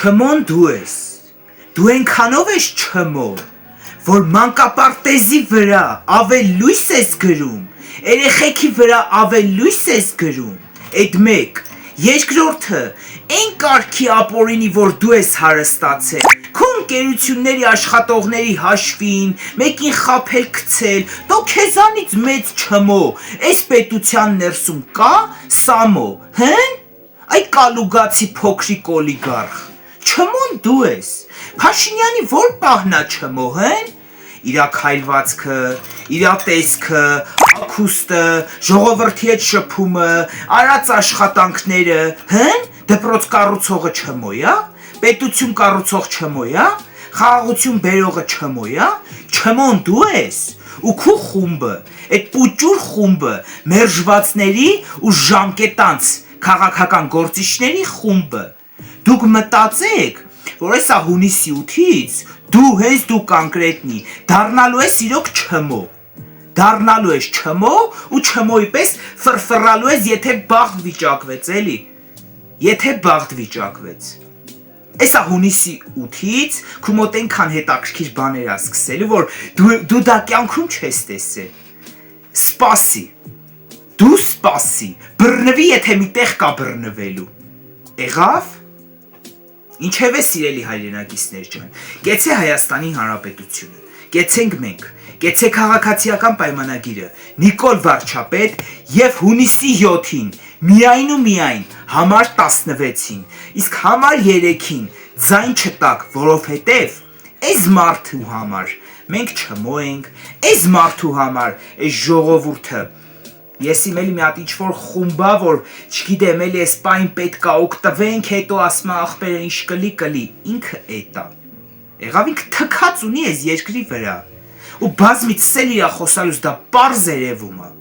Չմոն դու ես, դու ենքանով ես չմո, որ մանկապարտեզի վրա ավել լույս ես գրում, երեխեքի վրա ավել լույս ես գրում, էդ մեկ, երկրորդը, այն կարգի ապորինի, որ դու ես հարստացել, քո ընկերությունների աշխատողների հաշվին, մեկին խաբել գցել, դու քեզանից մեծ չմո, այս պետության ներսում կա Սամո, հեն? Այ կալուգացի փոքրիկ օլիգարխ, չմոն դու ես, Փաշինյանի որ պահնա չմո, հեն? Իրա քայլվածքը, իրա տեսքը, ակուստը, ժողովրդի հետ շփումը, արած աշխատանքները, հեն? Դպրոց կառուցողը չմոյա, պետություն կառուցող չմոյա, խաղաղություն բերողը չմոյա, չմոն դու ես, ու քու խումբը, այդ պուճուր խումբը, մերժվածների ու ժամկետանց քաղաքական գործիչների խումբը, դուք մտածեք, որ այսա հունիսի 8-ից դու հենց դու կոնկրետնի դառնալու ես իրոք չմո, դառնալու ես չմո ու չմոյի պես ֆրֆռալու ես, եթե բախտ վիճակվեց, էլի, եթե բախտ վիճակվեց, այսա հունիսի 8-ից քու մոտ այնքան հետաքրքիր բաներ ա սկսելու, որ դու դա կյանքում չես տեսել, սպասի, դու սպասի, բռնվի, եթե մի տեղ կա բռնվելու, եղավ? Ինչև է սիրելի հայրենակիցներ ջան, կեցե Հայաստանի Հանրապետությունը, կեցենք մենք, կեցե քաղաքացիական պայմանագիրը, Նիկոլ Վարչապետ և հունիսի 7-ին, միայն ու միայն, համար 16-ին, իսկ համար 3-ին ձայն չտակ, որովհետև այս մարդու համար մենք չմո ենք, այս մարդու համար այս ժողովուրդը, ես իմ էլի մի հատ ինչ-որ խումբա, որ չգիտեմ էլի այս պայն պետք է օգտվենք, հետո ասում է ախպերը ինչ կլի, ինքը էտա, եղավ ինքը թքած ունի այս երկրի վրա, ու բազմիցս էլ իրա խոսալուց դա պարզ երևում է,